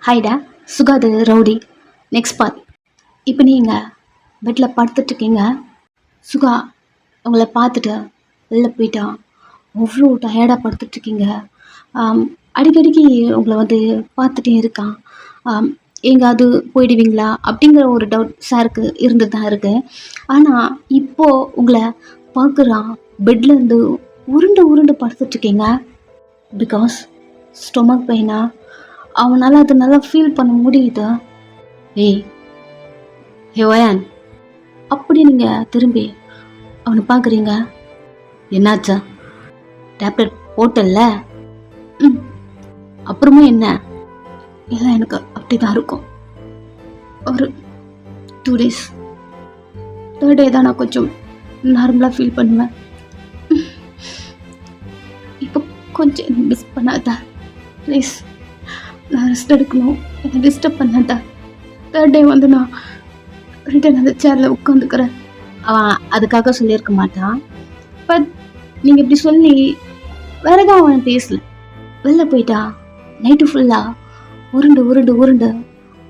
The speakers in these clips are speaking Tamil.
ஹைடா, சுகாது ரவுடி. Next part. இப்போ நீங்கள் பெட்டில் படுத்துட்ருக்கீங்க. சுகா உங்களை பார்த்துட்டு வெளில போயிட்டா. அவ்வளோ டயர்டாக படுத்துட்ருக்கீங்க. அடிக்கடிக்கு உங்களை வந்து பார்த்துட்டே இருக்கான். எங்காவது போயிடுவீங்களா அப்படிங்கிற ஒரு டவுட் சாருக்கு இருந்து தான் இருக்குது. ஆனால் இப்போது உங்களை பார்க்குறான். பெட்லேருந்து உருண்டு உருண்டு படுத்துட்ருக்கீங்க. பிகாஸ் ஸ்டொமக் பெயினா அவனால் அது நல்லா ஃபீல் பண்ண முடியுது. ஏய் ஹேவயான், அப்படி நீங்கள் திரும்பி அவனை பார்க்குறீங்க. என்னாச்சா? டேப்லெட் போட்டல்ல? அப்புறமா என்ன? இல்லை, எனக்கு அப்படி தான் இருக்கும். ஒரு 2 days, 3rd day தான் நான் கொஞ்சம் நார்மலாக ஃபீல் பண்ணுவேன். இப்போ கொஞ்சம் மிஸ் பண்ணாத ப்ளீஸ். நான் ரெஸ்ட் எடுக்கணும், என்னை டிஸ்டர்ப் பண்ணாத. 3rd day வந்து நான் ரிட்டன் அந்த சேரில் உட்காந்துக்கிறேன். அவன் அதுக்காக சொல்லியிருக்க மாட்டான். பட் நீங்கள் இப்படி சொல்லி வேற எதாவது அவன் பேசல. வெளில போயிட்டா நைட்டு ஃபுல்லாக உருண்டு உருண்டு உருண்டு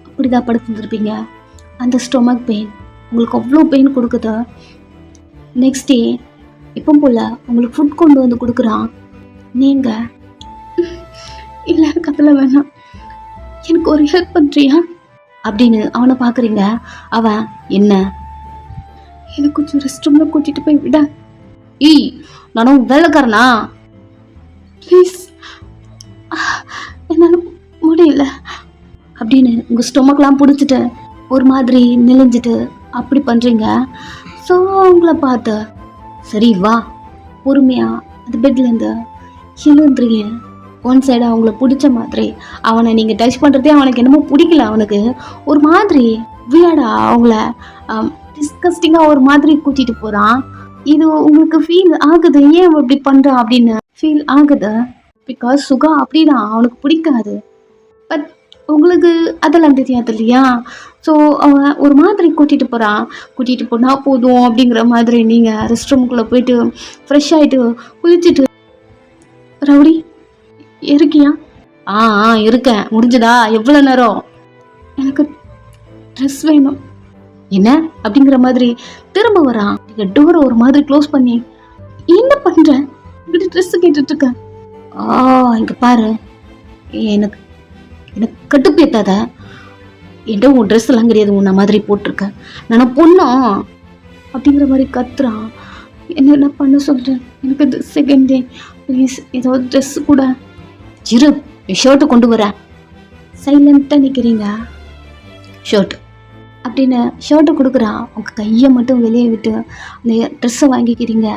அப்படி தான் படுத்துருப்பீங்க. அந்த ஸ்டொமக் பெயின் உங்களுக்கு அவ்வளோ பெயின் கொடுக்குது. நெக்ஸ்ட் டே இப்போ போல் உங்களுக்கு ஃபுட் கொண்டு வந்து கொடுக்குறான். நீங்கள் இல்லை, எனக்கு அதில் வேணாம், எனக்கு ஒரு ஹெல்ப் பண்ணுறியா அப்படின்னு அவனை பார்க்குறீங்க. அவன் என்ன, எனக்கு கொஞ்சம் ரெஸ்ட் ரூமில் கூட்டிகிட்டு போய் விட. ஏய், நானும் வேலைக்காரனா? ப்ளீஸ், என்னால் முடியல அப்படின்னு உங்கள் ஸ்டொமக்லாம் பிடிச்சிட்டு ஒரு மாதிரி நெளிஞ்சிட்டு அப்படி பண்ணுறீங்க. ஸோ அவங்கள பார்த்து சரி வா பொறுமையாக அந்த பெட்லேருந்து எழுந்துறீங்க. ஒன் சைடு அவங்கள பிடிச்ச மாதிரி அவனை நீங்கள் டச் பண்ணுறதே அவனுக்கு என்னமோ பிடிக்கல. அவனுக்கு ஒரு மாதிரி வியர்டா அவங்கள டிஸ்கஸ்டிங்காக ஒரு மாதிரி கூட்டிகிட்டு போகிறான். இது உங்களுக்கு ஃபீல் ஆகுது, ஏன் இப்படி பண்ணுறான் அப்படின்னு ஃபீல் ஆகுது. பிகாஸ் சுகா அப்படிதான், அவனுக்கு பிடிக்காது. பட் உங்களுக்கு அதெல்லாம் தெரியாது இல்லையா? ஸோ அவன் ஒரு மாதிரி கூட்டிகிட்டு போகிறான். கூட்டிகிட்டு போனால் போதும் அப்படிங்கிற மாதிரி நீங்கள் ரெஸ்ட் ரூமுக்குள்ளே போயிட்டு ஃப்ரெஷ் ஆகிட்டு குளிச்சுட்டு, ரவுடி இருக்கியா? இருக்கேன். முடிஞ்சதா? எவ்வளோ நேரம்? எனக்கு ட்ரெஸ் வேணும். என்ன அப்படிங்கிற மாதிரி திரும்ப வரான். டோரை ஒரு மாதிரி க்ளோஸ் பண்ணி என்ன பண்ற? இப்படி ட்ரெஸ் கேட்டுட்டு இருக்க. இங்க பாரு, எனக்கு எனக்கு கட்டுப்பு ஏத்தாத. என்கிட்ட உன் ட்ரெஸ் எல்லாம் கிடையாது, உன்ன மாதிரி போட்டிருக்க, நான் பொண்ணும் அப்படிங்கிற மாதிரி கத்துறான். என்ன பண்ண சொல்றேன்? எனக்கு இது செகண்ட் டே, ப்ளீஸ் ஏதாவது ட்ரெஸ் கூட. இரு, ஷர்ட்டு கொண்டு வர. சைலண்ட்டாக நிற்கிறீங்க. ஷர்ட் அப்படின்னு ஷர்ட்டை கொடுக்குறான். உங்கள் கையை மட்டும் வெளியே விட்டு அந்த ட்ரெஸ்ஸை வாங்கிக்கிறீங்க.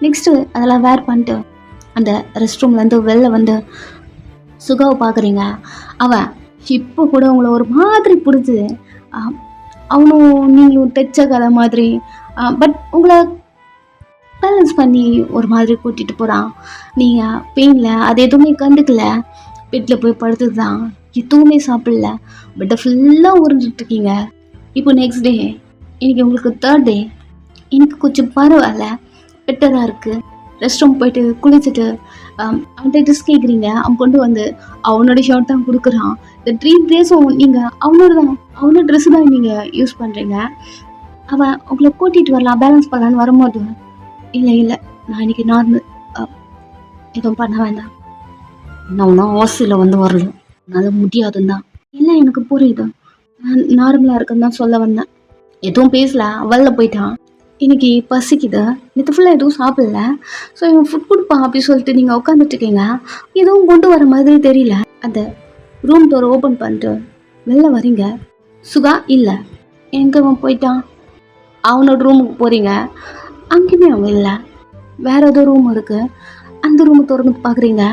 நெக்ஸ்ட்டு அதெல்லாம் வேர் பண்ணிட்டு அந்த ரெஸ்ட் ரூம்லேருந்து வெளில வந்து சுகாவை பார்க்குறீங்க. அவன் இப்போ கூட உங்களை ஒரு மாதிரி பிடிச்சி அவனும் நீங்களும் தைச்ச மாதிரி பட் உங்களை பேலன்ஸ் பண்ணி ஒரு மாதிரி கூட்டிகிட்டு போகிறான். நீங்கள் பெயினில் அது எதுவுமே கண்டுக்கல. பெட்டில் போய் படுத்துட்டு தான், எதுவுமே சாப்பிடல, பெட்டை ஃபுல்லாக உறிஞ்சிட்ருக்கீங்க. இப்போ நெக்ஸ்ட் டே, இன்றைக்கி உங்களுக்கு 3rd day. எனக்கு கொஞ்சம் பரவாயில்ல, பெட்டராக இருக்குது. ரெஸ்ட் ரூம் போயிட்டு குளிச்சுட்டு அவன்கிட்ட ட்ரெஸ் கேட்குறீங்க. அவன் கொண்டு வந்து அவனோட ஷர்ட் தான் கொடுக்குறான். இந்த 3 days-ம் நீங்கள் அவனோட ட்ரெஸ்ஸு தான் நீங்கள் யூஸ் பண்ணுறீங்க. அவன் உங்களை கூட்டிகிட்டு வரலாம், பேலன்ஸ் பண்ணலான்னு வரும்போது இல்லை நான் இன்றைக்கி நார்மல் எதுவும் பண்ண வேண்டாம், நான் ஒன்றும் ஹாஸ்டலில் வந்து வரல, என்னால் முடியாதுன்னு தான். இல்லை, எனக்கு புரியுது, நான் நார்மலாக இருக்குன்னு தான் சொல்ல வந்தேன். எதுவும் பேசல, வெளில போயிட்டான். இன்றைக்கி பசிக்குது, நேற்று ஃபுல்லாக எதுவும் சாப்பிடல, ஸோ இவன் ஃபுட் கொடுப்பான் அப்படி சொல்லிட்டு நீங்கள் உட்காந்துட்ருக்கீங்க. எதுவும் கொண்டு வர மாதிரி தெரியல. அந்த ரூம் டோர் ஓப்பன் பண்ணிட்டு வெளில வரீங்க. சுகா இல்லை, எங்கே அவன் போயிட்டான்? அவனோட ரூமுக்கு போகிறீங்க. அங்கேயுமே அவன் இல்லை. வேறு ஏதோ ரூம் இருக்குது, அந்த ரூமை திறந்து பார்க்குறீங்க.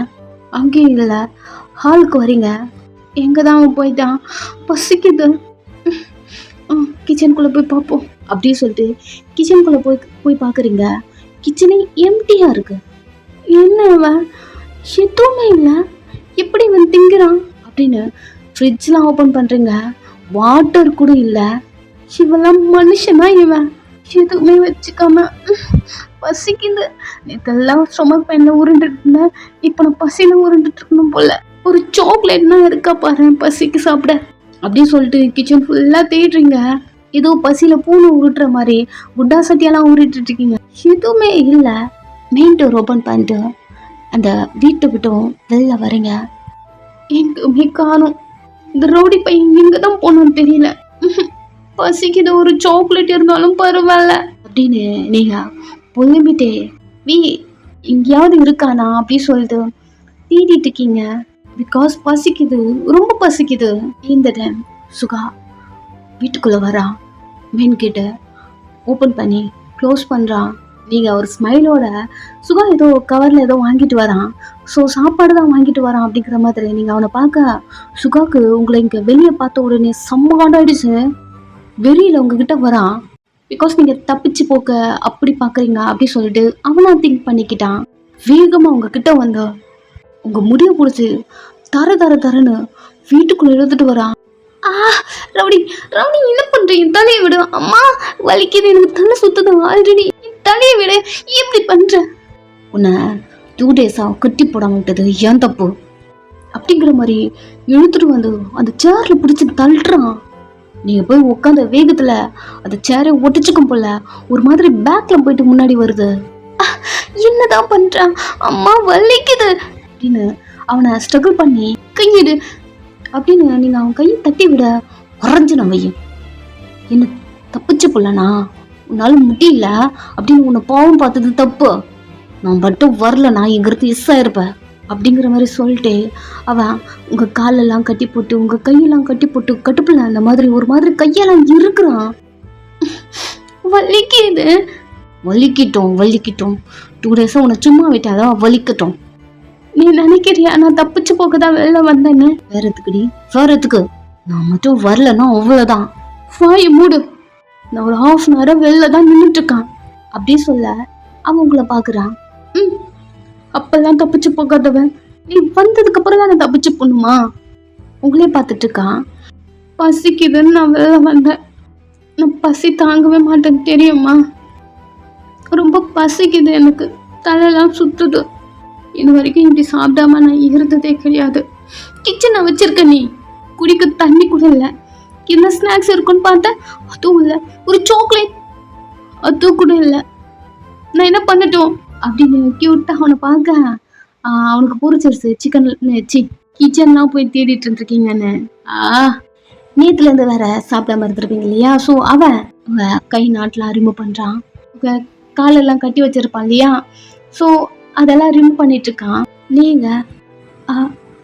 அங்கேயும் இல்லை. ஹாலுக்கு வரீங்க. எங்கே தான் அவன் போயிட்டான்? பசிக்குது, கிச்சனுக்குள்ளே போய் பார்ப்போம் அப்படின்னு சொல்லிட்டு கிச்சனுக்குள்ளே போய் பார்க்குறீங்க. கிச்சனே எம்டியாக இருக்குது. என்ன அவன் எதுவுமே இல்லை, எப்படி இவன் திங்குறான் அப்படின்னு ஃப்ரிட்ஜ்லாம் ஓப்பன் பண்ணுறீங்க. வாட்டர் கூட இல்லை. இவெல்லாம் மனுஷனா? இவன் எதுவுமே வச்சுக்காம பசிக்குது. நேற்றெல்லாம் ஸ்டொமக் பெயினில் உருண்டுட்டு இருந்தேன், இப்போ நான் பசியில் உருண்டுட்டு இருக்கணும் போல. ஒரு சாக்லேட்னா இருக்கா பாரு பசிக்கு சாப்பிட அப்படின்னு சொல்லிட்டு கிச்சன் ஃபுல்லா தேடுறீங்க. ஏதோ பசியில பூனை உருட்டுற மாதிரி குட்டா சட்டியெல்லாம் உருட்டு இருக்கீங்க. எதுவுமே இல்லை. மெயின் டோர் ஓபன் பண்ணிட்டு அந்த வீட்டை விட்டும் வெளில வரீங்க. எங்குமே காணும். இந்த ரவுடி பையன் எங்கதான் போனோம்னு தெரியல. பசிக்குது, ஒரு சாக்லேட் இருந்தாலும் பரவாயில்ல அப்படின்னு நீங்க புலம்பிட்டே எங்கேயாவது இருக்கானா அப்படி சொல்லிட்டு தேடிட்டு இருக்கீங்க. பிகாஸ் பசிக்குது, ரொம்ப பசிக்குது. இந்த டைம் சுகா வீட்டுக்குள்ள வரா. மெயின் கேட்ட ஓப்பன் பண்ணி க்ளோஸ் பண்றான். நீங்க ஒரு ஸ்மைலோட சுகா ஏதோ கவர்ல ஏதோ வாங்கிட்டு வரான். ஸோ சாப்பாடு தான் வாங்கிட்டு வரான் அப்படிங்கிற மாதிரி நீங்க அவனை பார்க்க சுகாக்கு உங்களை இங்க வெளியே பார்த்த உடனே செம்ம காண்டாயிடுச்சு. வெளியில உங்ககிட்ட வரான். பிகாஸ் நீங்க தப்பிச்சு போக்க அப்படி பாக்குறீங்க அப்படி சொல்லிட்டு அவனா திங்க் பண்ணிக்கிட்டான். வேகமா உங்ககிட்ட வந்த உங்க முடிய பிடிச்சி தர தர தரன்னு வீட்டுக்குள்ள எழுதிட்டு வரான். ரவுடி ரவுடி என்ன பண்றீங்க? தலையை விடு. அம்மா வலிக்குது, எனக்கு தலை சுத்தது ஆல்ரெடி. தலையை விட எப்படி பண்ற? உன்னை 2 days கட்டி போடாம விட்டது ஏன் தப்பு அப்படிங்கிற மாதிரி இழுத்துட்டு வந்து அந்த சேர்ல பிடிச்சி தள்ளுறான். நீங்க போய் உட்காந்த வேகத்துல அந்த சேரை ஒட்டிச்சுக்கும் போல ஒரு மாதிரி பேக்ல போயிட்டு முன்னாடி வருது. என்னதான் பண்றான்? அம்மா வலிக்குது அப்படின்னு அவனை ஸ்ட்ரகிள் பண்ணி கையிடு அப்படின்னு நீங்க அவன் கையை தட்டி விட குறைஞ்சு நவையும். என்ன தப்பிச்சு போலனா உன்னால முடியல அப்படின்னு உன்னை பாவம் பார்த்தது தப்பு. நான் மட்டும் வரலனா எங்கிறது எஸ் ஆயிருப்பேன் அப்படிங்கிற மாதிரி சொல்லிட்டு அவன் உங்க காலெல்லாம் கட்டி போட்டு உங்க கையெல்லாம் கட்டி போட்டு கட்டுப்புல அந்த மாதிரி ஒரு மாதிரி கையெல்லாம் இருக்கிறான். வலிக்குது. வலிக்கிட்டோம் 2 days உன்னை சும்மா விட்டாதான் வலிக்கட்டும். நீ நினைக்கிறியா நான் தப்பிச்சு போக்கதான் வெளில வந்தேன்னு? வேறதுக்குடி வேறதுக்கு நான் மட்டும் வரலன்னா அவ்வளவுதான். வாய மூடு. நான் ஒரு 1/2 hour வெளில தான் நின்றுட்டு இருக்கான் அப்படி சொல்ல அவன் உங்களை பாக்குறான். அப்பெல்லாம் தப்பிச்சு போகாதவன் நீ வந்ததுக்கு அப்புறம் தான் நான் தப்பிச்சு போகணுமா? உங்களே பார்த்துட்டு இருக்கான். பசிக்குதுன்னு நான் வெளில வந்தேன். நான் பசி தாங்கவே மாட்டேன்னு தெரியுமா? ரொம்ப பசிக்குது, எனக்கு தலையெல்லாம் சுத்துது. இது வரைக்கும் இப்படி சாப்பிடாம நான் இருந்ததே கிடையாது. கிச்சனை வச்சிருக்க, நீ குடிக்க தண்ணி கூட இல்லை. என்ன ஸ்நாக்ஸ் இருக்குன்னு பார்த்தேன், அதுவும் இல்லை. ஒரு சாக்லேட் அதுவும் கூட இல்லை. நான் என்ன பண்ணட்டும் அப்படின்னு கியூட்டா அவனை பார்க்க அவனுக்கு பொறிச்சிருச்சு. கிச்சன்லாம் போய் தேடிட்டு இருந்திருக்கீங்கன்னு. நேத்துல இருந்து வேற சாப்பிடாம இருந்திருப்பீங்க இல்லையா? ஸோ அவன் கை நாட்டில் ரிமூவ் பண்றான். காலெல்லாம் கட்டி வச்சிருப்பான் இல்லையா? ஸோ அதெல்லாம் ரிமூவ் பண்ணிட்டு இருக்கான். நீங்க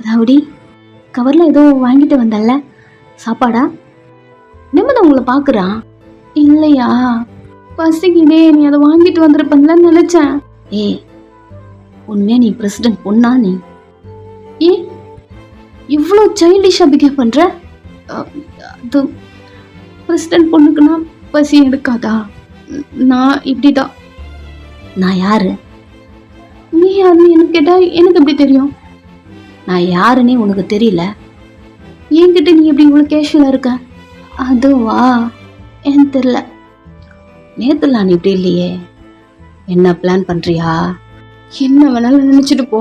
ரவுடி கவர்ல ஏதோ வாங்கிட்டு வந்தல்ல சாப்பாடா? நிம்மதி உங்களை பாக்குறான். இல்லையா பசிக்குதே, நீ அதை வாங்கிட்டு வந்திருப்பல நினைச்சேன். உண்மையா நீ பிரசிடென்ட் பொண்ணா? நீ இவ்வளோ சைல்டிஷா பிஹேவ் பண்ற? அது பிரசிடென்ட் பொண்ணுக்குன்னா பசி எடுக்காதா? நான் இப்படிதான். நான் யாரு? நீ யாருன்னு எனக்கு கேட்டா எனக்கு எப்படி தெரியும்? நான் யாருன்னே உனக்கு தெரியல. என்கிட்ட நீ எப்படி இவ்வளோ கேஷுவலா இருக்க? அதுவா எனக்கு தெரியல. நேத்துலாம் நீ இப்படி இல்லையே. என்ன பிளான் பண்றியா? என்ன வேணாலும் நினைச்சிட்டு போ,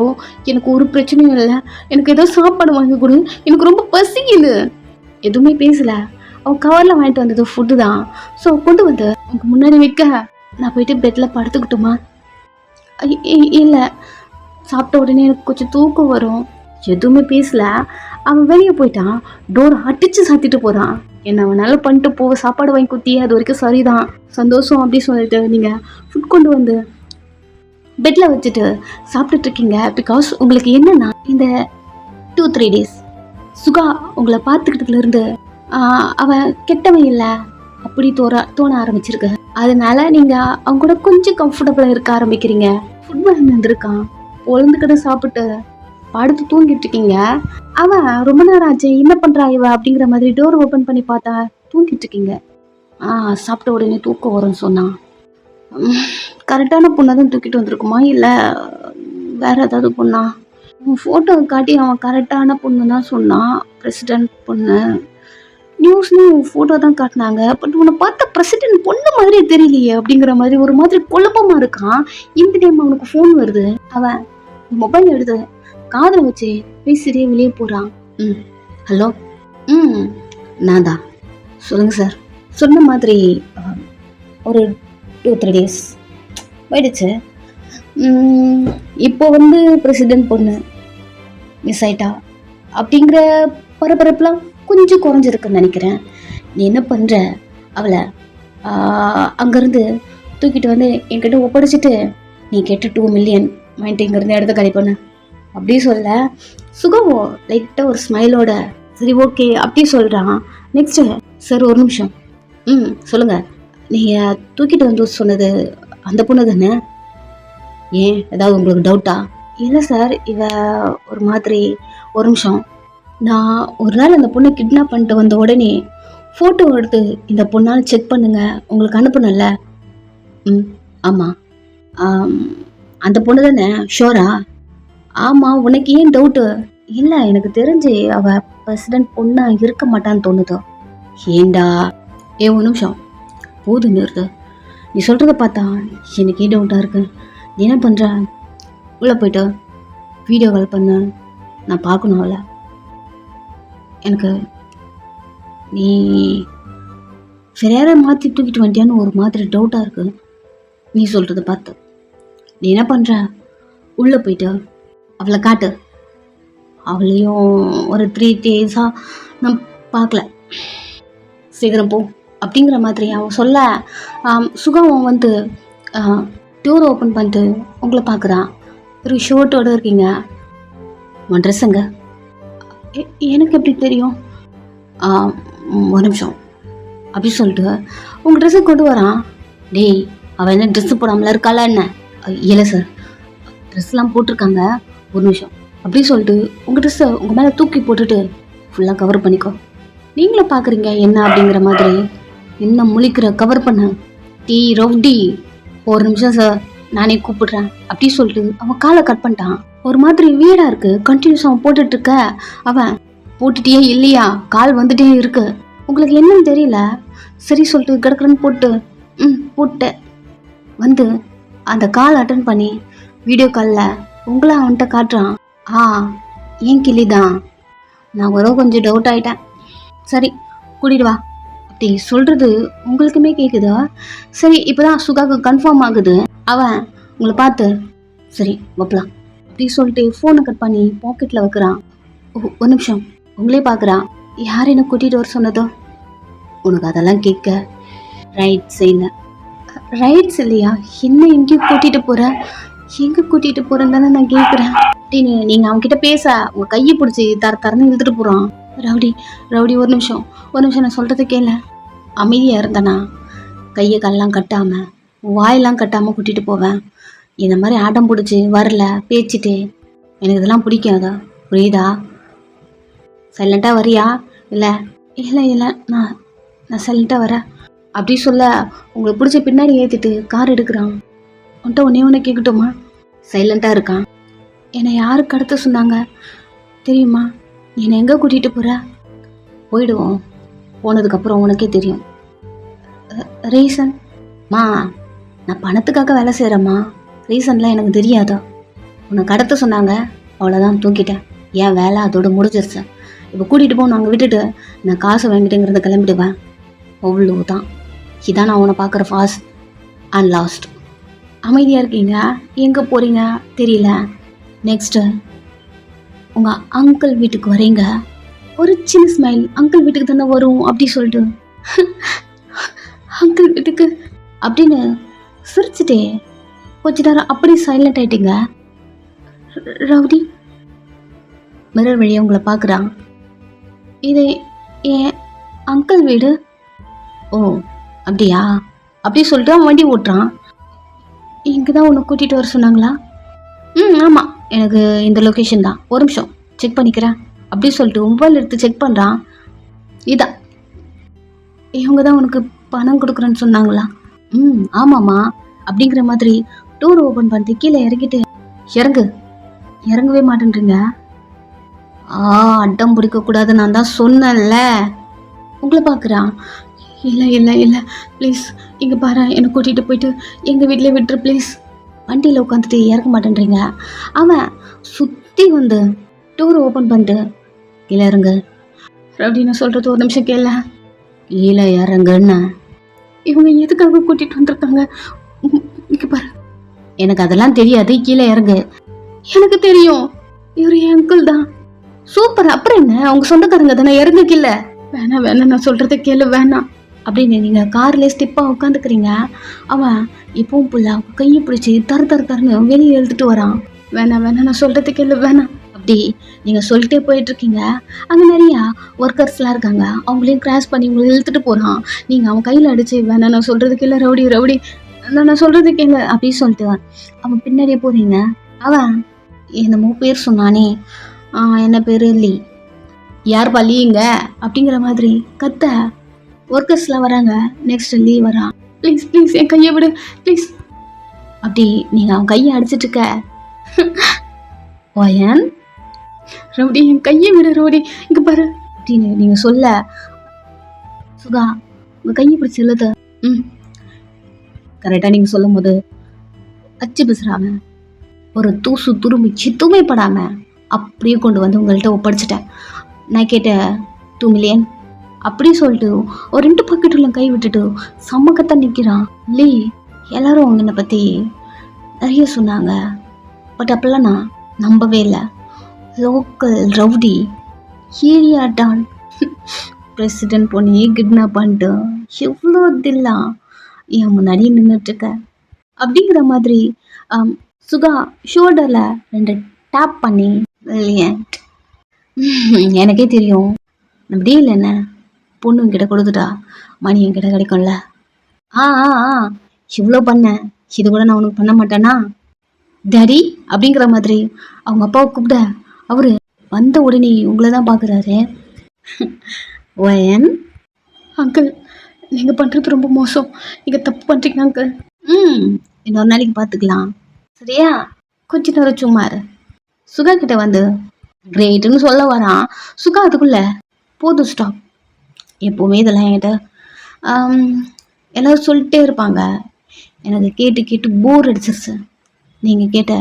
எனக்கு ஒரு பிரச்சனையும் இல்லை. எனக்கு ஏதோ சாப்பாடு வாங்கி கொடு, எனக்கு ரொம்ப பசிக்குது. எதுவுமே பேசல. அவன் கவர்ல வாங்கிட்டு வந்தது ஃபுட்டு தான். ஸோ கொண்டு வந்து உங்க முன்னாடி வைக்க நான் போயிட்டு பெட்ல படுத்துக்கிட்டுமா? இல்லை, சாப்பிட்ட உடனே எனக்கு கொஞ்சம் தூக்கம் வரும். எதுவுமே பேசல. அவன் வெளியே போயிட்டான். டோர் அடிச்சு சாத்திட்டு போறான். என்ன அவனால பண்ணிட்டு போ, சாப்பாடு வாங்கி குத்தி, அது வரைக்கும் சரிதான், சந்தோஷம் அப்படி சொல்லிட்டு நீங்க ஃபுட் கொண்டு வந்து பெட்ல வச்சுட்டு சாப்பிட்டுட்டு இருக்கீங்க. பிகாஸ் உங்களுக்கு என்னன்னா இந்த 2-3 days சுகா உங்களை பார்த்துக்கிட்டதுல இருந்து அவன் கெட்டவன் இல்லை அப்படி தோண ஆரம்பிச்சிருக்கு. அதனால நீங்க அவங்க கூட கொஞ்சம் கம்ஃபர்டபுளா இருக்க ஆரம்பிக்கிறீங்க. ஃபுட் வாங்கி வந்திருக்கான், பொழுதுக்கிட்ட சாப்பிட்டு படுத்து தூங்கிட்டு இருக்கீங்க. அவன் ரொம்ப நேரம் ஆச்சு, என்ன பண்றா இவ அப்படிங்கிற மாதிரி டோர் ஓபன் பண்ணி பார்த்தா தூங்கிட்டு இருக்கீங்க. சாப்பிட்ட உடனே தூக்கம் வரும்னு சொன்னான். கரெக்டான பொண்ணை தான் தூக்கிட்டு வந்திருக்குமா இல்லை வேற ஏதாவது பொண்ணா? ஃபோட்டோ காட்டி அவன் கரெக்டான பொண்ணு தான் சொன்னான், பிரசிடென்ட் பொண்ணு. நியூஸ்லையும் ஃபோட்டோ தான் காட்டினாங்க. பட் உன்னை பார்த்தா பிரசிடென்ட் பொண்ணு மாதிரி தெரியலையே அப்படிங்கிற மாதிரி ஒரு மாதிரி குழப்பமா இருக்கான். இந்த டைம் அவனுக்கு ஃபோன் வருது. அவன் மொபைல் எடுத்து காதில் வச்சு பேசிட்டே வெளியே போகிறான். ஹலோ, நான் தான். சொல்லுங்கள் சார். சொன்ன மாதிரி ஒரு 2-3 days போயிடுச்சு. இப்போ பிரசிடென்ட் பொண்ணு மிஸ் ஆயிட்டா அப்படிங்கிற பரபரப்புலாம் கொஞ்சம் குறைஞ்சிருக்குன்னு நினைக்கிறேன். நீ என்ன பண்ணுற, அவளை அங்கேருந்து தூக்கிட்டு என்கிட்ட ஒப்படைச்சிட்டு நீ கேட்ட 2 million வாங்கிட்டு இங்கேருந்து இடத்த காலி பண்ணு அப்படி சொல்ல சுகம் லைட்டாக ஒரு ஸ்மைலோட சரி ஓகே அப்படி சொல்கிறான். நெக்ஸ்ட்டு சார் ஒரு நிமிஷம். சொல்லுங்கள். நீங்கள் தூக்கிட்டு சொன்னது அந்த பொண்ணு தானே? ஏன் ஏதாவது உங்களுக்கு டவுட்டா? இல்லை சார், இவ ஒரு மாதிரி. ஒரு நிமிஷம். நான் ஒரு நாள் அந்த பொண்ணை கிட்னாப் பண்ணிட்டு வந்த உடனே ஃபோட்டோ எடுத்து இந்த பொண்ணால் செக் பண்ணுங்க உங்களுக்கு அனுப்புனல. ஆமாம். அந்த பொண்ணு தானே? ஷோரா? ஆமாம். உனக்கு ஏன் டவுட்டு? இல்லை, எனக்கு தெரிஞ்சு அவள் பிரசிடென்ட் பொண்ணா இருக்க மாட்டான்னு தோணுதோ. ஏண்டா? ஒரு நிமிஷம் போதும் நிறுத்து. நீ சொல்கிறத பார்த்தா எனக்கு ஏன் டவுட்டாக இருக்கு. நீ என்ன பண்ணுற? உள்ளே போய்ட்டு வீடியோ கால் பண்ண, நான் பார்க்கணும் அவளை. எனக்கு நீ வேற யாரை மாற்றி தூக்கிட்டு வந்துட்டியான்னு ஒரு மாதிரி டவுட்டாக இருக்கு நீ சொல்கிறத பார்த்து. நீ என்ன பண்ணுற? உள்ளே போய்ட்டு அவளை காட்டு. அவளையும் ஒரு 3 days நான் பார்க்கல, சீக்கிரம் போ அப்படிங்கிற மாதிரி அவன் சொல்ல சுகம் டோர் ஓப்பன் பண்ணிட்டு உங்களை பார்க்குறான். ஒரு ஷர்ட்டோடு இருக்கீங்க. உன் ட்ரெஸ்ஸுங்க? எனக்கு எப்படி தெரியும்? ஒரு நிமிஷம் அப்படி சொல்லிட்டு உங்கள் ட்ரெஸ்ஸை கொண்டு வரான். டேய், அவள் என்ன ட்ரெஸ்ஸு போடாமல இருக்காளா என்ன? இல்லை சார், ட்ரெஸ்லாம் போட்டிருக்காங்க. ஒரு நிமிஷம் அப்படி சொல்லிட்டு உங்கள் ட்ரெஸ்ஸை உங்கள் மேலே தூக்கி போட்டுட்டு ஃபுல்லாக கவர் பண்ணிக்கோ. நீங்களும் பார்க்குறீங்க என்ன அப்படிங்கிற மாதிரி. என்ன முழிக்கிற, கவர் பண்ண. டீ ரவுடி, ஒரு நிமிஷம் சார், நானே கூப்பிடுறேன் அப்படி சொல்லிட்டு அவன் காலை கட் பண்ணிட்டான். ஒரு மாதிரி வீடாக இருக்குது. கண்டினியூஸ் அவன் போட்டுட்ருக்க. அவன் போட்டுட்டே இல்லையா, கால் வந்துட்டே இருக்கு. உங்களுக்கு என்னன்னு தெரியல. சரி சொல்லிட்டு கிடக்குறன்னு போட்டு அந்த கால் அட்டன் பண்ணி வீடியோ காலில் உங்களை அவன்கிட்ட காட்டுறான். ஏன் கிளி தான். நான் கொஞ்சம் டவுட் ஆகிட்டேன். சரி கூட்டிட்டு வா அப்படி சொல்கிறது உங்களுக்குமே கேட்குதா? சரி, இப்போ தான் சுகாவுக்கு கன்ஃபார்ம் ஆகுது. அவன் உங்களை பார்த்து சரி வைக்கலாம் அப்படி சொல்லிட்டு ஃபோனை கட் பண்ணி பாக்கெட்டில் வைக்கிறான். ஒரு நிமிஷம், உங்களே பார்க்குறான். யார் என்ன கூட்டிகிட்டு வர சொன்னதோ? உனக்கு அதெல்லாம் கேட்க ரைட்ஸ் இல்லை. ரைட்ஸ் இல்லையா? என்ன எங்கேயும் கூட்டிகிட்டு போகிற? எங்கே கூட்டிகிட்டு போகிறேன்னு தானே நான் கேட்குறேன் அப்படின்னு நீங்கள் அவன்கிட்ட பேச உங்கள் கையை பிடிச்சி தரன்னு இழுத்துட்டு போகிறான். ரவுடி ஒரு நிமிஷம் நான் சொல்கிறது கேள. அமைதியாக இருந்தனா கையை காலெலாம் கட்டாமல் வாயெல்லாம் கட்டாமல் கூட்டிகிட்டு போவேன். இந்த மாதிரி ஆட்டம் பிடிச்சி வரல பேச்சிட்டு எனக்கு இதெல்லாம் பிடிக்காதா, புரியுதா? சைலண்ட்டாக வரியா? இல்லை நான் சைலண்ட்டாக வரேன் அப்படி சொல்ல உங்களை பிடிச்ச பின்னாடி ஏற்றிட்டு கார் எடுக்கிறான். உன்ட்ட ஒன்று கேட்கட்டுமா? சைலண்ட்டாக இருக்கான். என்னை யாரு கடத்த சொன்னாங்க தெரியுமா? என்னை எங்கே கூட்டிகிட்டு போகிற? போயிடுவோம், போனதுக்கப்புறம் உனக்கே தெரியும். ரீசன்? நான் பணத்துக்காக வேலை செய்கிறேம்மா. ரீசன்லாம் எனக்கு தெரியாதா? உன்னை கடத்த சொன்னாங்க, அவ்வளோதான், தூக்கிட்டேன். ஏன் வேலை அதோட முடிஞ்சிருச்சு. இப்போ கூட்டிகிட்டு போகணும். அங்கே விட்டுட்டு நான் காசு வாங்கிட்டுங்கிறத கிளம்பிடுவேன். அவ்வளோதான். இதான் நான் உன்னை பார்க்குற ஃபாஸ்ட் அண்ட் லாஸ்ட். அமைதியாக இருக்கீங்க, எங்கே போகிறீங்க தெரியல. நெக்ஸ்ட்டு உங்கள் அங்கிள் வீட்டுக்கு வரீங்க. ஒரு சின்ன ஸ்மைல். அங்கிள் வீட்டுக்கு தானே வரும் அப்படி சொல்லிட்டு அங்கிள் வீட்டுக்கு அப்படின்னு சிரிச்சுட்டே கொஞ்ச நேரம் அப்படி சைலண்ட் ஆகிட்டீங்க. ரவுடி மிரர் வழியாக உங்களை பார்க்குறான். இது என் அங்கிள் வீடு. ஓ அப்படியா அப்படி சொல்லிட்டு அவன் வண்டி ஓட்டுறான். இங்கே தான் உன்னை கூட்டிகிட்டு வர சொன்னாங்களா? ஆமாம், எனக்கு இந்த லொக்கேஷன் தான். ஒரு நிமிஷம் செக் பண்ணிக்கிறேன் அப்படி சொல்லிட்டு மொபைல் எடுத்து செக் பண்ணுறான். இதான் இவங்க தான் உனக்கு பணம் கொடுக்குறேன்னு சொன்னாங்களா? ஆமாம்மா அப்படிங்கிற மாதிரி டோர் ஓப்பன் பண்ணிட்டு கீழே இறங்கிட்டு இறங்கவே மாட்டேன்றீங்க. அட்டம் பிடிக்கக்கூடாது, நான் தான் சொன்னேன்ல. உங்களை பார்க்குறான். இல்லை ப்ளீஸ் இங்கே பாரு, என்னை கூட்டிகிட்டு போயிட்டு எங்கள் வீட்டிலே விட்டுரு ப்ளீஸ். வண்டியில் உட்காந்துட்டு இறக்க மாட்டேன்றீங்க. அவன் டீ வந்து டோர் ஓப்பன் பண்ணிட்டு கீழே இறங்கு அப்படின்னு சொல்கிறது ஒரு நிமிஷம் கேள. கீழே இறங்குன்னு இவங்க எதுக்காக கூட்டிகிட்டு வந்திருக்காங்க இங்கே பாரு. எனக்கு அதெல்லாம் தெரியாது, கீழே இறங்கு. எனக்கு தெரியும், இவர் என் அங்கிள் தான். சூப்பர், அப்புறம் என்ன, அவங்க சொந்தக்காரங்க தானே, இறங்குக்கில்ல. வேணாம் வேணாம், நான் சொல்கிறத கேளு, வேணாம் அப்படின்னு நீங்கள் கார்லேயே ஸ்டிப்பாக உட்காந்துக்கிறீங்க. அவன் இப்பவும் புள்ள கையை பிடிச்சி தருன்னு வெளியே எழுத்துட்டு வரான். வேணாம் வேணாம், நான் சொல்கிறது கேளு, வேணாம் அப்படி நீங்கள் சொல்லிட்டே போயிட்டுருக்கீங்க. அங்கே நிறையா ஒர்க்கர்ஸ்லாம் இருக்காங்க, அவங்களையும் கிராஸ் பண்ணி உங்களை இழுத்துட்டு போகிறான். நீங்கள் அவன் கையில் அடிச்சு வேணாம், நான் சொல்கிறது கேளு, ரவுடி நான் சொல்கிறது கேளு அப்படின்னு சொல்லிட்டு அவன் பின்னாடியே போகிறீங்க. அவன் என்னமோ பேர் சொன்னானே, என்ன பேர் லீ. யார் லீங்க அப்படிங்கிற மாதிரி கத்த ஒர்க்கர்ஸ்லாம் வராங்க. நெக்ஸ்ட் லீ வரான். ப்ளீஸ் ப்ளீஸ் என் கையை விடு ப்ளீஸ் அப்படி நீங்கள் அவன் கையை அடிச்சிட்டு இருக்க. ஓயன் ரவுடி, என் கையை விடு ரவுடி, இங்கே பாரு அப்படின்னு நீங்கள் சொல்ல, சுகா உங்கள் கையை பிடிச்சி எழுத. கரெக்டாக நீங்கள் சொல்லும் போது அச்சு பேசுகிறாங்க. ஒரு தூசு துரும்பி சித்துமே படாமல் அப்படியே கொண்டு வந்து உங்கள்கிட்ட ஒப்படைச்சிட்டேன். நான் கேட்ட 2 மில்லியன் அப்படி சொல்லிட்டு ஒரு 2 பாக்கெட்டுள்ள கை விட்டுட்டு சம்மக்கத்தான் நிற்கிறான். லீ எல்லாரும் அவங்க என்னை பற்றி நிறைய சொன்னாங்க, பட் அப்பெல்லாம் நான் நம்பவே இல்லை. Local rowdy, area don, president பொண்ணையே கிட்னாப் பண்ணிட்டு எவ்வளோ தில்லாம் என் முன்னாடியே நின்றுட்டுருக்க அப்படிங்கிற மாதிரி சுகா ஷோல்டரில் 2 டேப் பண்ணி, எனக்கே தெரியும் நம்ம டீல் என்ன, பொண்ணு என்கிட்ட கொடுத்துட்டா மணி என்கிட்ட கிடைக்கும்ல. ஆ இவ்வளோ பண்ணேன், இது கூட நான் உனக்கு பண்ண மாட்டேனா டாடி அப்படிங்கிற மாதிரி அவங்க அப்பாவை கூப்பிட அவர் வந்த உடனே உங்களை தான் பார்க்குறாரு. ஓயன் அங்கிள், நீங்கள் பண்ணுறது ரொம்ப மோசம், நீங்கள் தப்பு பண்ணுறீங்க அங்கிள். இன்னொரு நாளைக்கு பார்த்துக்கலாம் சரியா, கொஞ்ச நேரம் சும்மா சுகா கிட்ட வந்து கிரேட்டுன்னு சொல்ல வரான். சுகா அதுக்குள்ள போதும் ஸ்டாப், எப்போவுமே இதெல்லாம் என்கிட்ட எல்லோரும் சொல்லிட்டே இருப்பாங்க, எனக்கு கேட்டு போர் அடிச்சிருச்சு. நீங்கள் கேட்ட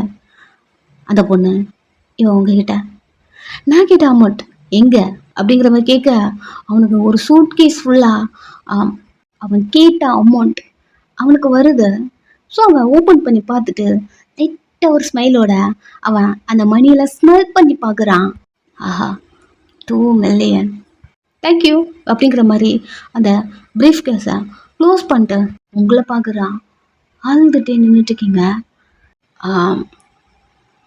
அந்த பொண்ணு இவன் உங்ககிட்ட, நான் கேட்ட அமௌண்ட் எங்கே அப்படிங்கிற மாதிரி கேட்க, அவனுக்கு ஒரு சூட்கேஸ் ஃபுல்லாக அவன் கேட்ட அமௌண்ட் அவனுக்கு வருது. ஸோ அவன் ஓப்பன் பண்ணி பார்த்துட்டு லைட்டாக ஒரு ஸ்மைலோட அவன் அந்த மணியில் ஸ்மெல் பண்ணி பார்க்குறான். ஆஹா 2 மில்லியன் தேங்க்யூ அப்படிங்கிற மாதிரி அந்த ப்ரீஃப் கேஸை க்ளோஸ் பண்ணிட்டு உங்களை பார்க்குறான். ஆழ்ந்துட்டே நின்றுட்டுருக்கீங்க.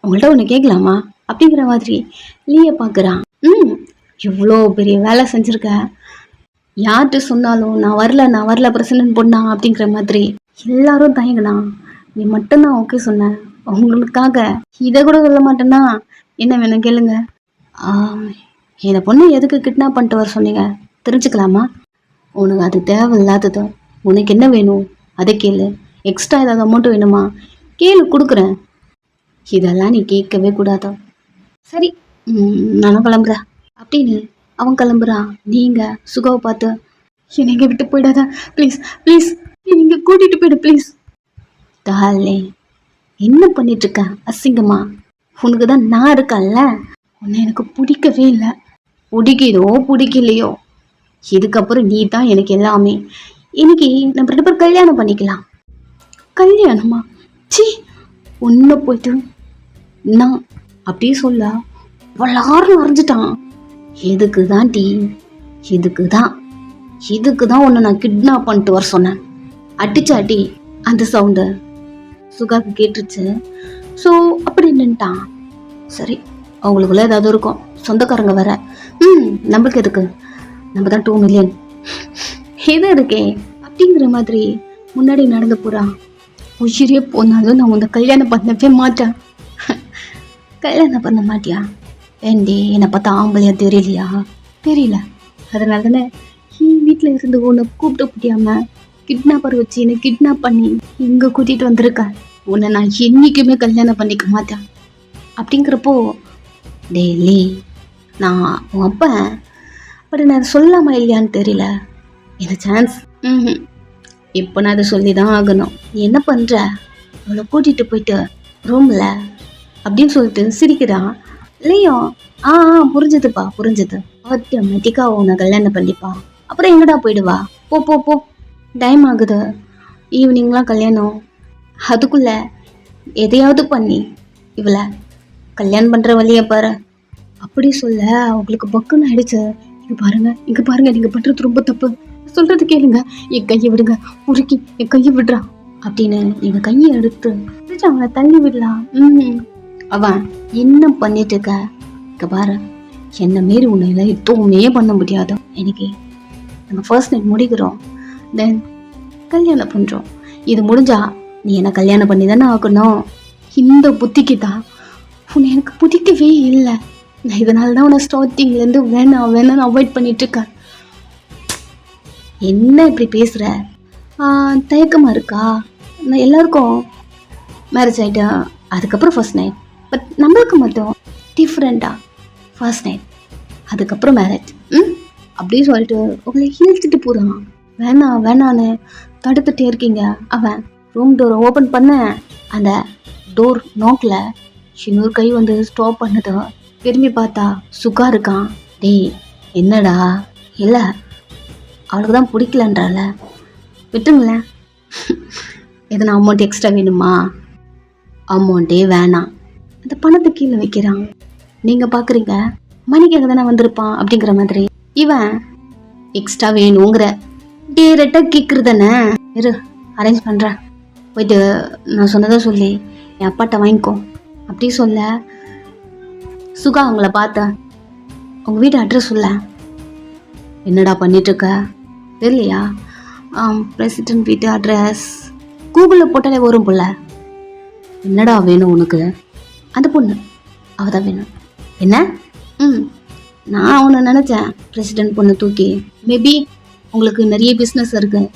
உங்கள்கிட்ட ஒன்று கேட்கலாமா அப்படிங்கிற மாதிரி லீயை பார்க்குறான். இவ்வளோ பெரிய வேலை செஞ்சுருக்க, யார்கிட்ட சொன்னாலும் நான் வரல பிரசிடென்ட் பொண்ணா அப்படிங்கிற மாதிரி எல்லாரும் தயங்கலாம், நீ மட்டும்தான் ஓகே சொன்ன. உங்களுக்காக இதை கூட சொல்ல மாட்டேன்னா என்ன வேணும் கேளுங்க. இந்த பொண்ணு எதுக்கு கிட்னாப் பண்ணிட்டு வர சொன்னீங்க தெரிஞ்சுக்கலாமா? உனக்கு அது தேவையில்லாதது, உனக்கு என்ன வேணும் அதை கேளு. எக்ஸ்ட்ரா ஏதாவது அமௌண்ட் வேணுமா கேளு, கொடுக்குறேன். இதெல்லாம் நீ கேட்கவே கூடாதோ. சரி நானும் கிளம்புறேன் அப்படின்னு அவன் கிளம்புறான். நீங்கள் சுகாவை பார்த்து என்னை விட்டு போயிடாத ப்ளீஸ் ப்ளீஸ், நீங்கள் கூட்டிகிட்டு போயிடு ப்ளீஸ். டாலே என்ன பண்ணிட்டுருக்க அசிங்கமா, உனக்கு தான் நான் இருக்கேன்ல, உன்னை எனக்கு பிடிக்கவே இல்லை. பிடிக்குதோ பிடிக்கலையோ, இதுக்கப்புறம் நீ தான் எனக்கு எல்லாமே. இன்னைக்கு நம்ம 2 பேர் கல்யாணம் பண்ணிக்கலாம். கல்யாணமா? சி, உன்னை போயிட்டு நான் அப்படியே சொல்ல எல்லாரும் அரைஞ்சிட்டான். எதுக்கு தான் டீ, இதுக்கு தான் உன்னை நான் கிட்னாப் பண்ணிட்டு வர சொன்னேன். அடிச்சாட்டி அந்த சவுண்டு சுகாக்கு கேட்டுருச்சு. ஸோ அப்படி நின்ட்டான். சரி அவங்களுக்குள்ள ஏதாவது இருக்கும், சொந்தக்காரங்க வேற. நம்மளுக்கு எதுக்கு, நம்ம தான் 2 மில்லியன் எது இருக்கே அப்படிங்கிற மாதிரி முன்னாடி நடந்து போகிறான். உயிரே போனாலும் நான் உன்னை கல்யாணம் பண்ணவே மாட்டேன். கல்யாணம் பண்ண மாட்டியா? ஏண்டி என்னை பார்த்தா ஆம்பளையா தெரியலையா? தெரியல, அதனால தானே வீட்டில் இருந்து உன்னை கூப்பிட்டு முடியாம கிட்னாப்பர் வச்சு என்னை கிட்னாப் பண்ணி இங்கே கூட்டிகிட்டு வந்திருக்கேன். உன்னை நான் என்றைக்குமே கல்யாணம் பண்ணிக்க மாட்டேன். அப்படிங்கிறப்போ டெய்லி நான் உன் அப்பா, பட் நான் சொல்லாமா இல்லையான்னு தெரியல. இந்த சான்ஸ் இப்போ நான் அதை சொல்லி தான் ஆகணும். நீ என்ன பண்ணுற, அவளை கூட்டிகிட்டு போயிட்டு ரூமில் அப்படின்னு சொல்லிட்டு சிரிக்கிறான். இல்லையோ புரிஞ்சுதுப்பா புரிஞ்சுது. ஆட்டோமேட்டிக்கா உன்னை கல்யாணம் பண்ணிப்பா. அப்புறம் எங்கடா போயிடுவா? போ போ போ, டைம் ஆகுது, ஈவினிங்லாம் கல்யாணம். அதுக்குள்ள எதையாவது பண்ணி இவளை கல்யாணம் பண்ற வழிய பாரு. அப்படி சொல்ல அவங்களுக்கு பக்குன்னு ஆயிடுச்சு. இங்க பாருங்க நீங்க பண்றது ரொம்ப தப்பு, சொல்றது கேளுங்க, என் கையை விடுங்க, முறுக்கி என் கையை விடுறா அப்படின்னு நீங்க கையை எடுத்து அவனை தள்ளி விடலாம். அவன் என்ன பண்ணிட்டு இருக்க, இங்க பாரு, என்ன மாரி உன்னை எதுவுமே பண்ண முடியாது. இன்னைக்கு நம்ம ஃபர்ஸ்ட் நைட் முடிக்கிறோம், தென் கல்யாணம் பண்றோம். இது முடிஞ்சா நீ என்ன கல்யாணம் பண்ணி தானே ஆகணும். இந்த புத்திக்கு தான் உன்னை எனக்கு பிடிக்கவே இல்லை. நான் இதனால தான் உன்னை ஸ்டார்டிங்லேருந்து வேணாம்னு அவாய்ட் பண்ணிட்டு இருக்கேன். என்ன இப்படி பேசுகிற? தயக்கமாக இருக்கா? நான் எல்லாருக்கும் மேரேஜ் ஆகிட்டா அதுக்கப்புறம் ஃபர்ஸ்ட் நைட், பட் நம்மளுக்கு மட்டும் டிஃப்ரெண்ட்டாக ஃபர்ஸ்ட் நைட் அதுக்கப்புறம் மேரேஜ் அப்படின்னு சொல்லிட்டு உங்களை இழுத்துட்டு போகிறான். வேணான்னு தடுத்துட்டே இருக்கீங்க. அவன் ரூம் டோரை ஓப்பன் பண்ண அந்த டோர் நாக்கில் இன்னொரு கை வந்து ஸ்டாப் பண்ணது. திரும்பி பார்த்தா சுகா இருக்கான். டேய் என்னடா? இல்லை அவளுக்கு தான் பிடிக்கலன்றால, விட்டுங்களேன். எதனா அமௌண்ட் எக்ஸ்ட்ரா வேணுமா? அமௌண்ட்டே வேணாம், அந்த பணத்தை கீழே வைக்கிறான். நீங்கள் பார்க்குறீங்க மணிக்காக தானே வந்திருப்பான் அப்படிங்கிற மாதிரி. இவன் எக்ஸ்ட்ரா வேணுங்கிற டேரெக்டாக கேட்குறது தானே. இரு அரேஞ்ச் பண்ணுறேன், போயிட்டு நான் சொன்னதை சொல்லி என் அப்பாட்ட வாங்கிக்கோ அப்படி சொல்ல சுகா அவங்கள பார்த்தேன். உங்கள் வீட்டு அட்ரஸ் சொல்ல. என்னடா பண்ணிட்டுருக்க தெரியலையா? பிரசிடென்ட் வீட்டு அட்ரஸ் கூகுளில் போட்டாலே வரும் போல. என்னடா வேணும் உனக்கு? அந்த பொண்ணு அவ தான் வேணும். என்ன? நான் அவனை நினச்சேன் பிரசிடென்ட் பொண்ணு தூக்கி. மேபி உங்களுக்கு நிறைய பிஸ்னஸ் இருக்குது,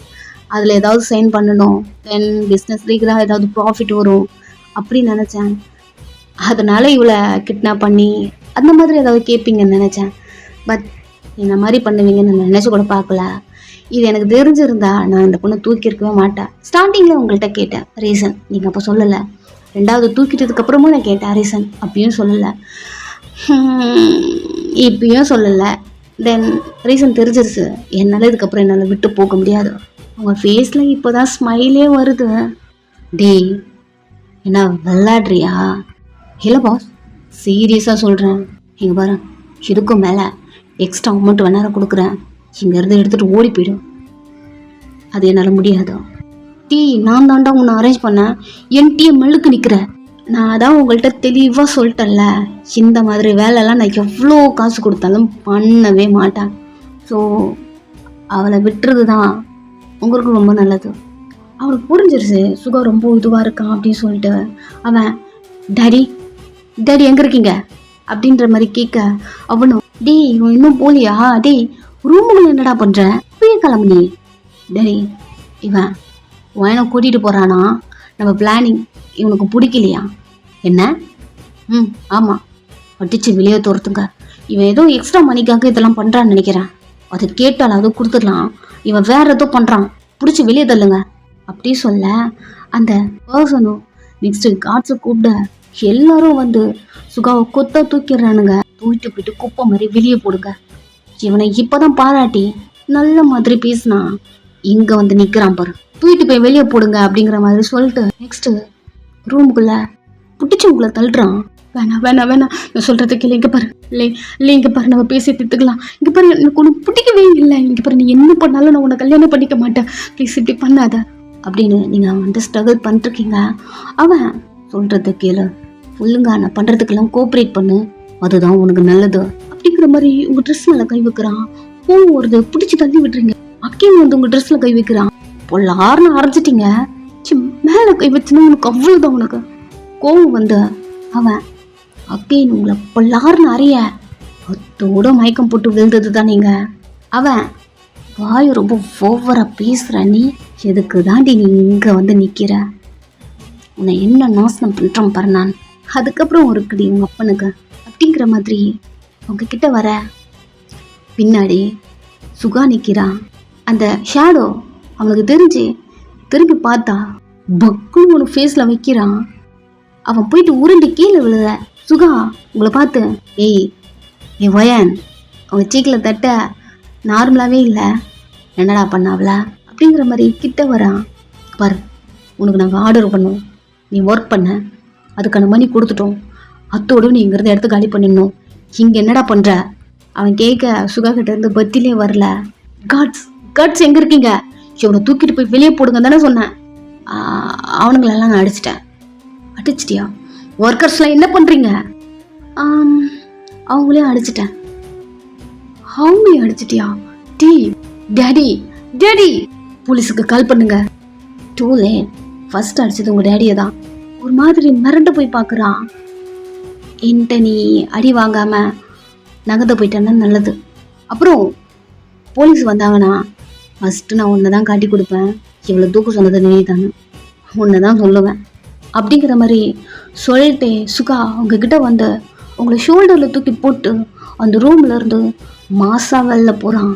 அதில் ஏதாவது சைன் பண்ணணும், தென் பிஸ்னஸ் ரீகலாக ஏதாவது ப்ராஃபிட் வரும் அப்படின்னு நினச்சேன். அதனால் இவளை கிட்னாப் பண்ணி அந்த மாதிரி ஏதாவது கேட்பீங்கன்னு நினச்சேன். பட் இந்த மாதிரி பண்ணுவீங்கன்னு நான் நினச்சி கூட பார்க்கல. இது எனக்கு தெரிஞ்சிருந்தா நான் இந்த பொண்ணை தூக்கியிருக்கவே மாட்டேன். ஸ்டார்டிங்கில் உங்கள்கிட்ட கேட்டேன் ரீசன், நீங்கள் அப்போ சொல்லலை. ரெண்டாவது தூக்கிட்டதுக்கப்புறமும் நான் கேட்டேன் ரீசன், அப்பயும் சொல்லலை, இப்பயும் சொல்லலை. தென் ரீசன் தெரிஞ்சிருச்சு. என்னால் இதுக்கப்புறம் என்னால் விட்டு போக முடியாது. உங்கள் ஃபேஸில் இப்போ தான் ஸ்மைலே வருது. டேய் என்ன விளாட்றியா? இல்லை பாஸ், சீரியஸாக சொல்கிறேன். இங்கே பாரு, இதுக்கும் மேலே எக்ஸ்ட்ரா அமௌண்ட் வேணாலும் கொடுக்குறேன், இங்கேருந்து எடுத்துகிட்டு ஓடி போயிடும். அது என்னால் முடியாது. நான் தாண்டா உன்னை அரேஞ்ச் பண்ணேன், என் மல்லுக்கு நிற்கிறேன். நான் தான் உங்கள்கிட்ட தெளிவாக சொல்லிட்டேன்ல, இந்த மாதிரி வேலைலாம் நான் எவ்வளோ காசு கொடுத்தாலும் பண்ணவே மாட்டேன். ஸோ அவளை விட்டுறது தான் உங்களுக்கு ரொம்ப நல்லது. அவளுக்கு புரிஞ்சிருச்சு சுகா ரொம்ப இதுவாக இருக்கான் அப்படின்னு சொல்லிட்டு. அவன் டாடி எங்கே இருக்கீங்க அப்படின்ற மாதிரி கேட்க அவனும் டேய் இவன் இன்னும் போலியா? டேய் ரூமுக்குள்ள என்னடா பண்ணுறேன், போய் கிளம்புனி. டேடி இவன் உன கூட்டிகிட்டு போகிறானா, நம்ம பிளானிங் இவனுக்கு பிடிக்கலையா என்ன? ஆமாம், அடிச்சு வெளியே துரத்துங்க. இவன் ஏதோ எக்ஸ்ட்ரா மணிக்காக இதெல்லாம் பண்ணுறான்னு நினைக்கிறேன். அதை கேட்டால் அதை கொடுத்துடலாம், இவன் வேற ஏதோ பண்ணுறான், பிடிச்சி வெளியே தள்ளுங்க அப்படி சொல்ல அந்த பர்சனும் நெக்ஸ்ட்டு காட்ஸை கூப்பிட எல்லாரும் வந்து சுகாவை கொத்த தூக்கிடுறானுங்க. தூக்கிட்டு போயிட்டு குப்பை மாதிரி வெளியே போடுங்க. இவனை இப்போதான் பாராட்டி நல்ல மாதிரி பேசினா இங்கே வந்து நிற்கிறான் பாரு, தூக்கிட்டு போய் வெளியே போடுங்க அப்படிங்கிற மாதிரி சொல்லிட்டு நெக்ஸ்ட்டு ரூமுக்குள்ள பிடிச்சவங்களை தள்ளுறான். வேணாம் நான் சொல்கிறது கேளு. இங்கே பாரு, இல்லை இங்கே பாரு, நம்ம பேசி திட்டுக்கலாம். இங்கே பாரு, எனக்கு ஒன்று பிடிக்கவே இல்லை. இங்கே பாரு, நீ என்ன பண்ணாலும் நான் உன்னை கல்யாணம் பண்ணிக்க மாட்டேன், ப்ளீஸ் இப்படி பண்ணாத அப்படின்னு நீங்கள் வந்து ஸ்ட்ரகிள் பண்ணிருக்கீங்க. அவன் சொல்கிறத கேளு, ஒழுங்கா நான் பண்ணுறதுக்கெல்லாம் கோஆப்ரேட் பண்ணு, அதுதான் உனக்கு நல்லது அப்படிங்கிற மாதிரி உங்கள் ட்ரெஸ் மேலே கை வைக்கிறான். கோவம் வருது, பிடிச்சி தள்ளி விட்டுறீங்க. அக்கையும் வந்து உங்கள் ட்ரெஸ்ஸில் கை வைக்கிறான். பொல்லாருன்னு அரைஞ்சிட்டிங்க, மேலே கை வச்சுன்னா உனக்கு அவ்வளோதான். உனக்கு கோவம் வந்து அவன் அக்கையின் உங்களை பொல்லாருன்னு அறிய அத்தோட மயக்கம் போட்டு விழுந்தது தான் நீங்கள். அவன் வாய் ரொம்ப ஓவராக பேசுகிற, நீ எதுக்கு தாண்டி நீ இங்கே வந்து நிற்கிற, உன்னை என்ன நாசனம் பண்ணுறான் பாரு நான், அதுக்கப்புறம் ஒரு கடி உங்கள் அப்பனுக்கு அப்படிங்கிற மாதிரி உங்ககிட்ட வர பின்னாடி சுகா நிற்கிறான். அந்த ஷேடோ அவனுக்கு தெரிஞ்சு திரும்பி பார்த்தா பக்குன்னு ஒரு ஃபேஸில் வைக்கிறான். அவன் போயிட்டு உருண்டு கீழே விழுத சுகா உங்களை பார்த்து, ஏய் என் வயன் அவங்க சீக்கில் தட்ட நார்மலாகவே இல்லை, என்னடா பண்ணாவல அப்படிங்கிற மாதிரி கிட்ட வரான். பாரு, உனக்கு நாங்கள் ஆர்டர் பண்ணோம், நீ ஒர்க் பண்ண, அதுக்கான மணி கொடுத்துட்டோம், அத்தோடு நீ இங்கிருந்து எடுத்து காலி பண்ணிடணும், இங்கே என்னடா பண்ணுற? அவன் கேட்க சுகா கிட்ட இருந்து பத்திலே வரல. காட்ஸ் எங்கே இருக்கீங்க? இவனை தூக்கிட்டு போய் வெளியே போடுங்க தானே சொன்னேன். அவனுங்களெல்லாம் நான் அடிச்சிட்டேன். அடிச்சிட்டியா? ஒர்க்கர்ஸ்லாம் என்ன பண்ணுறீங்க? அவங்களையும் அடிச்சிட்டேன். அவங்களையும் அடிச்சிட்டியா? டேடி போலீஸுக்கு கால் பண்ணுங்க. Too late. ஃபர்ஸ்ட் அடிச்சது உங்கள் டேடியை தான். ஒரு மாதிரி மிரண்டு போய் பார்க்குறான். என்கிட்ட நீ அடி வாங்காம நகர்ந்து போயிட்டேன்னா நல்லது. அப்புறம் போலீஸ் வந்தாங்கன்னா ஃபஸ்ட்டு நான் உன்னை தான் காட்டி கொடுப்பேன். இவ்வளோ தூக்கம் சொன்னது நீ தானே, உன்னை தான் சொல்லுவேன் அப்படிங்கிற மாதிரி சொல்லிட்டே சுகா உங்ககிட்ட வந்து உங்களை ஷோல்டரில் தூக்கி போட்டு அந்த ரூம்ல இருந்து மாசா வெளில போகிறான்.